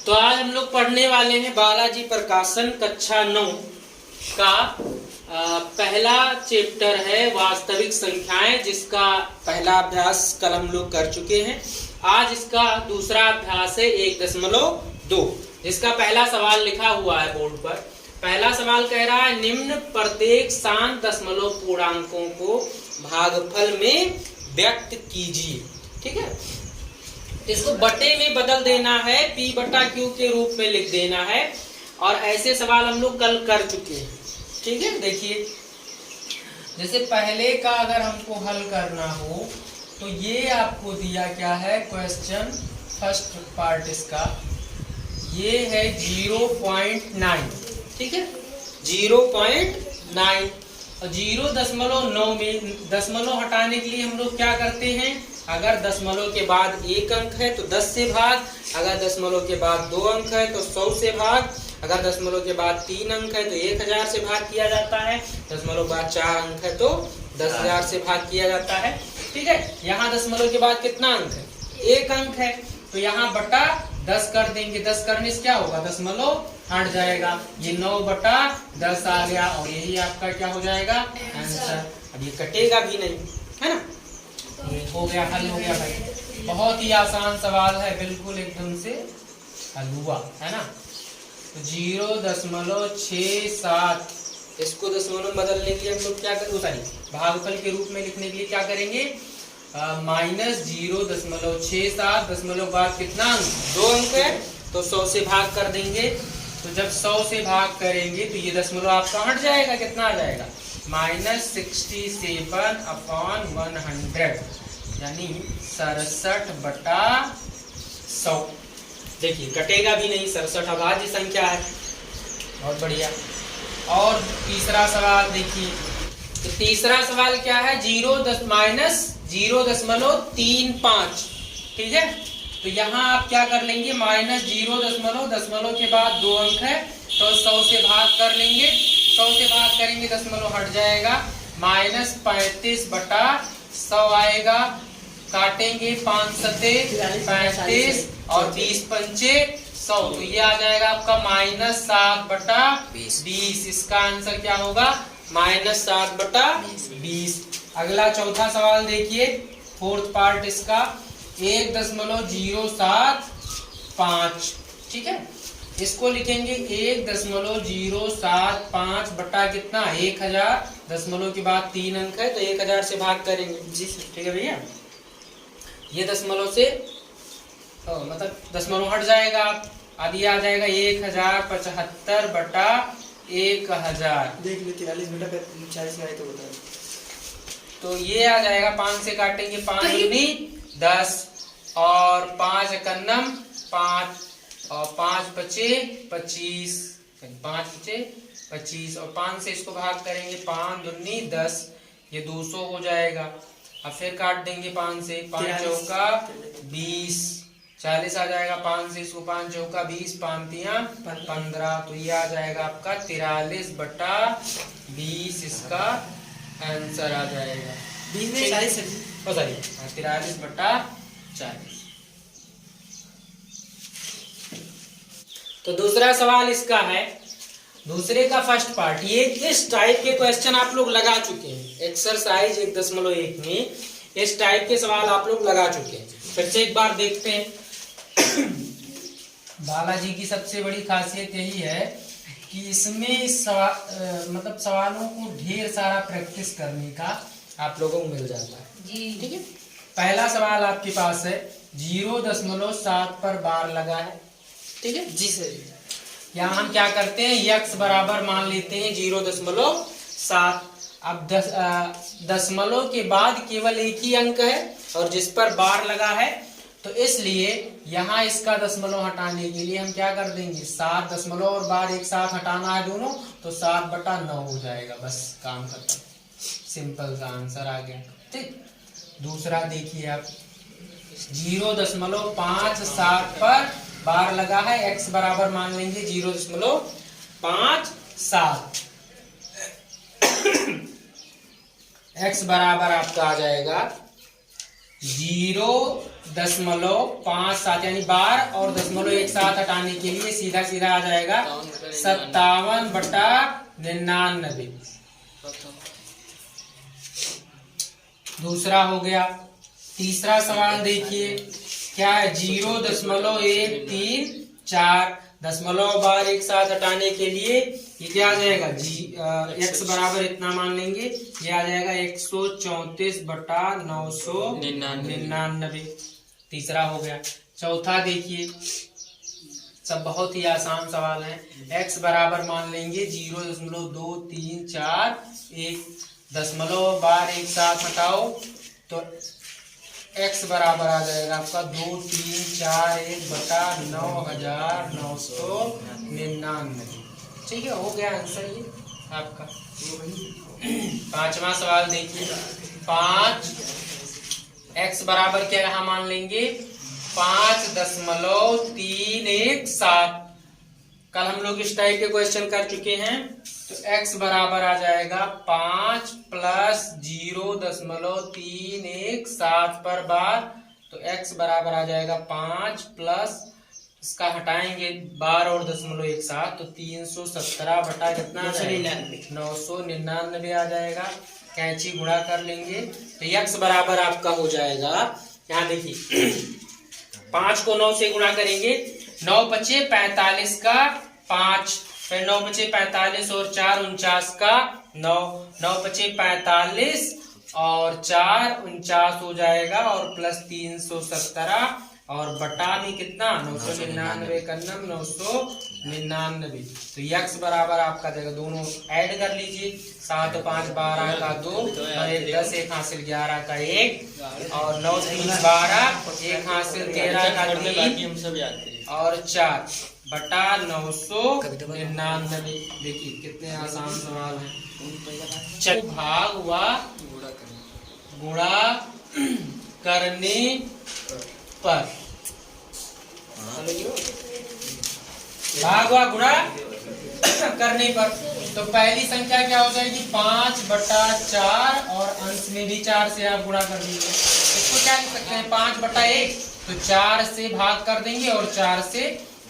तो आज हम लोग पढ़ने वाले हैं बालाजी प्रकाशन कक्षा 9 का पहला चैप्टर है वास्तविक संख्याएं, जिसका पहला अभ्यास कल हम लोग कर चुके हैं। आज इसका दूसरा अभ्यास है 1.2, जिसका पहला सवाल लिखा हुआ है बोर्ड पर। पहला सवाल कह रहा है निम्न प्रत्येक शांत दशमलव पूर्णांकों को भागफल में व्यक्त कीजिए। ठीक है, इसको बटे में बदल देना है, P बटा Q के रूप में लिख देना है। और ऐसे सवाल हम लोग कल कर चुके हैं। ठीक है, देखिए जैसे पहले का अगर हमको हल करना हो तो ये आपको दिया क्या है क्वेश्चन, फर्स्ट पार्ट इसका ये है 0.9। ठीक है, 0.9 और 0.9 में दशमलव हटाने के लिए हम लोग क्या करते हैं, अगर दशमलव के बाद एक अंक है तो 10 से भाग, अगर दशमलव के बाद 2 अंक है तो 100 से भाग, अगर दशमलव के बाद 3 अंक है तो 1000 से भाग किया जाता है, दशमलव के बाद 4 अंक है तो 10,000 से भाग किया जाता है। ठीक है, यहाँ दशमलव के बाद कितना अंक है, 1 अंक है, तो यहाँ बटा 10 कर देंगे। 10 करने से क्या होगा, दशमलव हट जाएगा, ये 9 बटा 10 आ गया और यही आपका क्या हो जाएगा आंसर। अब ये कटेगा भी नहीं, है ना। ये हो गया, हल हो गया भाई। बहुत ही आसान सवाल है, बिल्कुल एकदम से हल हुआ, है ना। तो 0.67 इसको दशमलव बदलने के लिए हम लोग क्या करेंगे, सॉरी भागफल के रूप में लिखने के लिए क्या करेंगे, माइनस 0.67, दशमलव बाद कितना अंक, 2 अंक है तो 100 से भाग कर देंगे। तो जब 100 से भाग करेंगे तो ये दशमलव आपका हट जाएगा, कितना आ जाएगा, -67/100, यानी 67 बटा 100। देखिए कटेगा भी नहीं, 67 अभाज्य संख्या है, बहुत बढ़िया। और तीसरा सवाल देखिए, तो तीसरा सवाल क्या है, -0.35। ठीक है, तो यहाँ आप क्या कर लेंगे, -0 दशमलव के बाद 2 अंक है तो 100 से भाग कर लेंगे, 100 से भाग करेंगे दशमलव हट जाएगा, -35 बटा 100 आएगा। काटेंगे 5 सते 35 और 20 पंचे 100, तो ये आ जाएगा आपका -7 बटा 20। इसका आंसर क्या होगा, -7 बटा 20। अगला चौथा सवाल देखिए, फोर्थ पार्ट इसका 1.075। ठीक है, इसको लिखेंगे 1.075 बटा कितना, 1000, दशमलव के बाद 3 अंक है तो 1000 से भाग करेंगे जी। ठीक है भैया, ये दशमलव से मतलब दशमलव हट जाएगा, अब ये आ जाएगा 1075 बटा 1000। देख लो 43 बटा 40 में आए तो बता, तो ये आ जाएगा, 5 से काटेंगे 5 दूनी 10 और 5 एकन्नम 5 और 5 बचे 25, 5 बचे 25 और 5 से इसको भाग करेंगे, 5 दूनी 10, ये 200 हो जाएगा। अब फिर काट देंगे 5 से, 5 चौका 20, 40 आ जाएगा, 5 से इसको 5 चौका 20, 5 तिया 15, तो ये आ जाएगा आपका 43 बटा 20। इसका आंसर आ जाएगा 20 में 40 सर, 43 बटा 40। तो दूसरा सवाल इसका है, दूसरे का फर्स्ट पार्ट, ये इस टाइप के क्वेश्चन आप लोग लगा चुके हैं एक्सरसाइज 1.1 में, इस टाइप के सवाल आप लोग लगा चुके हैं। फिर से एक बार देखते हैं। बालाजी की सबसे बड़ी खासियत यही है कि इसमें मतलब सवालों को ढेर सारा प्रैक्टिस करने का आप लोगों को मिल जाता है जी। ठीक है, पहला सवाल आपके पास है 0.7 पर बार लगा है। ठीक है जी सर, यहाँ हम क्या करते हैं, x बराबर मान लेते हैं 0.7। अब दशमलव के बाद केवल एक ही अंक है और जिस पर बार लगा है, तो इसलिए यहाँ इसका दशमलव हटाने के लिए हम क्या कर देंगे, 7 दशमलव और बार एक साथ हटाना है दोनों, तो 7 बटा 9 हो जाएगा, बस काम खत्म, सिंपल सा आंसर आ गया। ठीक, दूसरा देखिए आप, 0.57 पर बार लगा है, x बराबर मान लेंगे 0.57, x बराबर आपका आ जाएगा 0.57 यानी बार और दशमलव एक साथ हटाने के लिए सीधा सीधा आ जाएगा 57/99। दूसरा हो गया। तीसरा सवाल देखिए क्या है, 0.134। दशमलव बार एक साथ हटाने के लिए ये क्या आ जाएगा, x बराबर इतना मान लेंगे, ये आ जाएगा 134/999। तीसरा हो गया। चौथा देखिए, सब बहुत ही आसान सवाल है। x बराबर मान लेंगे 0.2341। दशमलव बार एक साथ हटाओ तो x बराबर आ जाएगा आपका 2341/9999। ठीक है, हो गया आंसर ये आपका। पांचवा सवाल देखिए, 5x बराबर क्या रहा मान लेंगे 5.317। कल हम लोग इस टाइप के क्वेश्चन कर चुके हैं। तो x बराबर आ जाएगा 5 + 0.317 पर बार। तो x बराबर आ जाएगा 5 प्लस इसका हटाएंगे बार और दशमलव एक साथ, तो 317 बटा कितना 999 आ जाएगा। कैंची गुणा कर लेंगे तो x बराबर आपका हो जाएगा, यहाँ देखिए 5 को 9 से गुणा करेंगे, 9 बचे 45 का 5, फिर 9 बचे 45 और 4 49 का 9, 9 बचे 45 और 4 49 हो जाएगा, और प्लस 317 और बटा में कितना 999 करना 999। तो x बराबर आपका देगा, दोनों ऐड कर लीजिए, 7 5 12 का 2 और 1 10 1 हासिल 11 का 1 और 9 3 12 1 हासिल 13 का 3 और 4 बटा 999। देखिए कितने आसान सवाल हैं। चलो भाग व गुणा करने पर, भाग व गुणा करने पर तो पहली संख्या क्या हो जाएगी 5/4 और अंश में भी 4 से आप गुणा कर दीजिए। इसको क्या लिख सकते हैं 5/1, तो 4 से भाग कर देंगे और 4 से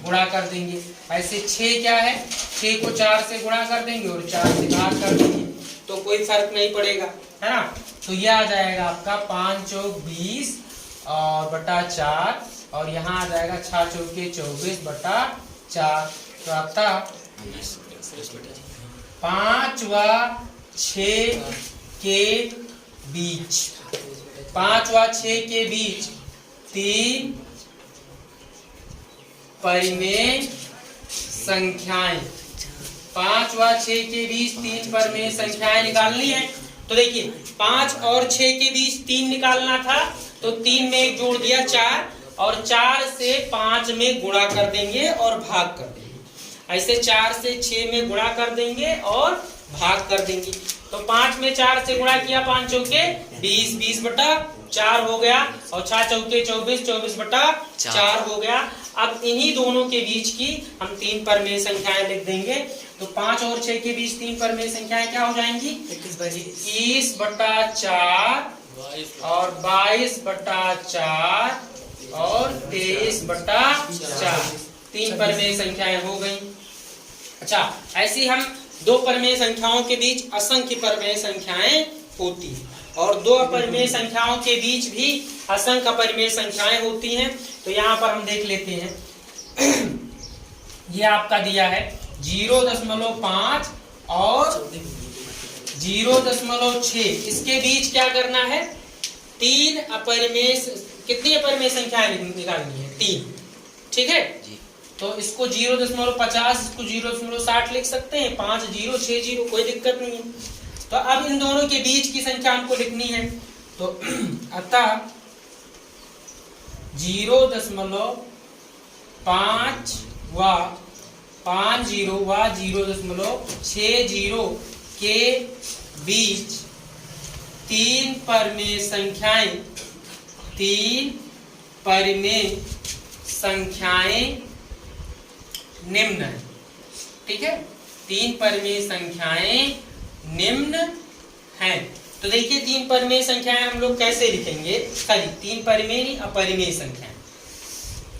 गुणा कर देंगे। ऐसे 6 क्या है, 6 को 4 से गुणा कर देंगे और 4 से भाग कर देंगे, तो कोई फर्क नहीं पड़ेगा, है ना। तो यह आ जाएगा आपका 5 चौक 20 और बटा 4, और यहाँ आ जाएगा 6 चौके 24 बटा 4। तो आपका 5 व 6 के बीच, 5 व 6 के बीच 3 परिमेय संख्याएं, 5 व 6 के बीच 3 परिमेय संख्याएं निकालनी है। तो देखिए 5 और 6 के बीच 3 निकालना था, तो 3 में 1 जोड़ दिया 4, और 4 से 5 में गुणा कर देंगे और भाग कर देंगे। ऐसे 4 से 6 में गुणा कर देंगे और भाग कर देंगे। तो 5 में 4 से गुणा किया, 5 चौके 20, 20 बटा 4 हो गया, और 6 चौके 24, 24 बटा 4 हो गया। अब इन्हीं दोनों के बीच की हम 3 परिमेय संख्याएं लिख देंगे। तो 5 और 6 के बीच 3 परिमेय संख्याएं क्या हो जाएंगी 21 बटा 4 और 22 बटा 4 और 23 बटा 4। 3 परिमेय संख्याएं हो गई। अच्छा, ऐसी हम 2 परिमेय संख्याओं के बीच असंख्य परिमेय संख्याएं होती हैं, और 2 अपरिमेय संख्याओं के बीच भी असंख्य अपरिमेय संख्याएं होती हैं। तो यहाँ पर हम देख लेते हैं ये आपका दिया है 0.5 और 0.6, इसके बीच क्या करना है 3 अपरिमेय, कितनी अपरिमेय संख्याएं निकालनी है 3, ठीक है। तो इसको 0.50, इसको 0.60 लिख सकते हैं, 5 0 6 0, कोई दिक्कत नहीं है। तो अब इन दोनों के बीच की संख्या हमको लिखनी है। तो अतः 0.5 व 50 व 0.60 के बीच 3 परिमेय संख्याएं, 3 परिमेय संख्याएं निम्न है, ठीक है। 3 परिमेय संख्याएं निम्न हैं। तो देखिए 3 परिमेय संख्याएं हम लोग कैसे लिखेंगे, सॉरी 3 परिमेय नहीं अपरिमेय संख्याएं,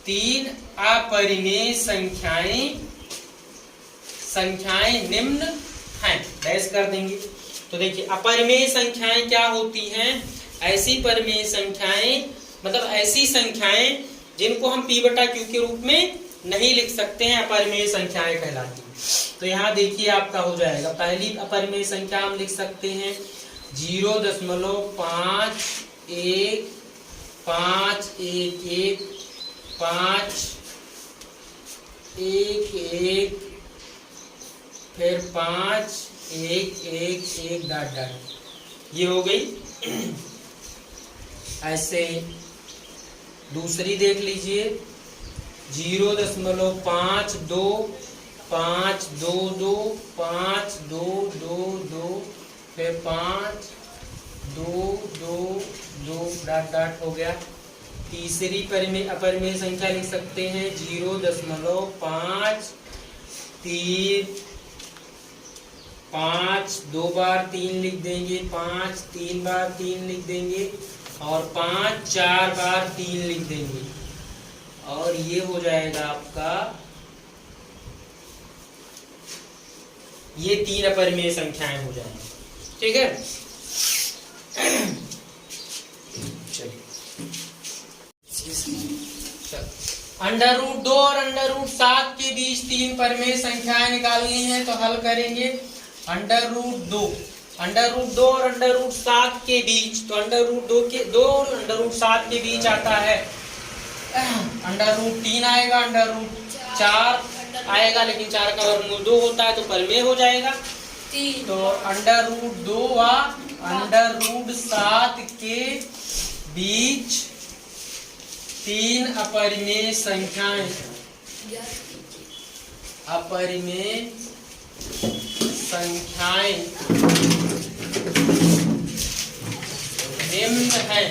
3 अपरिमेय संख्याएं निम्न हैं, डैश कर देंगे। तो देखिए अपरिमेय संख्याएं क्या होती हैं, ऐसी परिमेय संख्याएं मतलब ऐसी संख्याएं जिनको हम p बटा q के रूप में नहीं लिख सकते हैं, अपरिमेय संख्याएं कहलाती हैं। तो यहाँ देखिए आपका हो जाएगा, पहली अपरिमेय संख्या हम लिख सकते हैं 0.5115111 फिर 511 डॉट डॉट, ये हो गई। ऐसे दूसरी देख लीजिए 0.52525252 फिर 5222 डॉट डॉट हो गया। तीसरी परिमेय अपरिमेय संख्या लिख सकते हैं 0.5 दो बार 3 लिख देंगे, 5 3 बार 3 लिख देंगे और 5 4 बार 3 लिख देंगे, और ये हो जाएगा आपका, ये 3 अपरिमेय संख्याएं हो जाएंगी। ठीक है, चलिए √2 और √7 के बीच 3 परिमेय संख्याएं निकालनी है, तो हल करेंगे। √2 और √7 के बीच, तो √2 के 2 और √7 के बीच आता है √3 आएगा, √4 आएगा, लेकिन 4 का वर्गमूल 2 होता है तो परिमेय हो जाएगा। तो √2 व √7 के बीच 3 अपरिमेय संख्याएं, अपरिमेय संख्याएं निम्न हैं,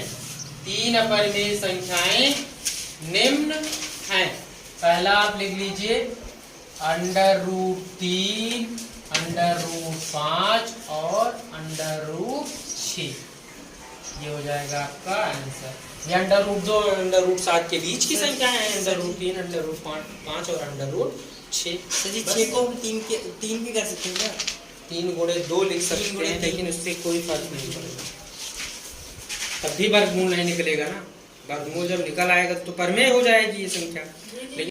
3 अपरिमेय संख्याएं निम्न हैं। पहला आप लिख लीजिए √3, √5 और √6, ये हो जाएगा आपका आंसर। ये √2 और √7 के बीच की संख्या है, √3, √5 और √6। सर जी 6 को 3 भी कर सकते हैं क्या? 3 गुणे 2 लिख सकते हैं, लेकिन उससे कोई फर्क नहीं पड़ेगा, तब भी वर्गमूल नहीं निकलेगा ना। वर्गमूल जब निकल आएगा तो परिमेय हो जाएगी ये संख्या। लेकिन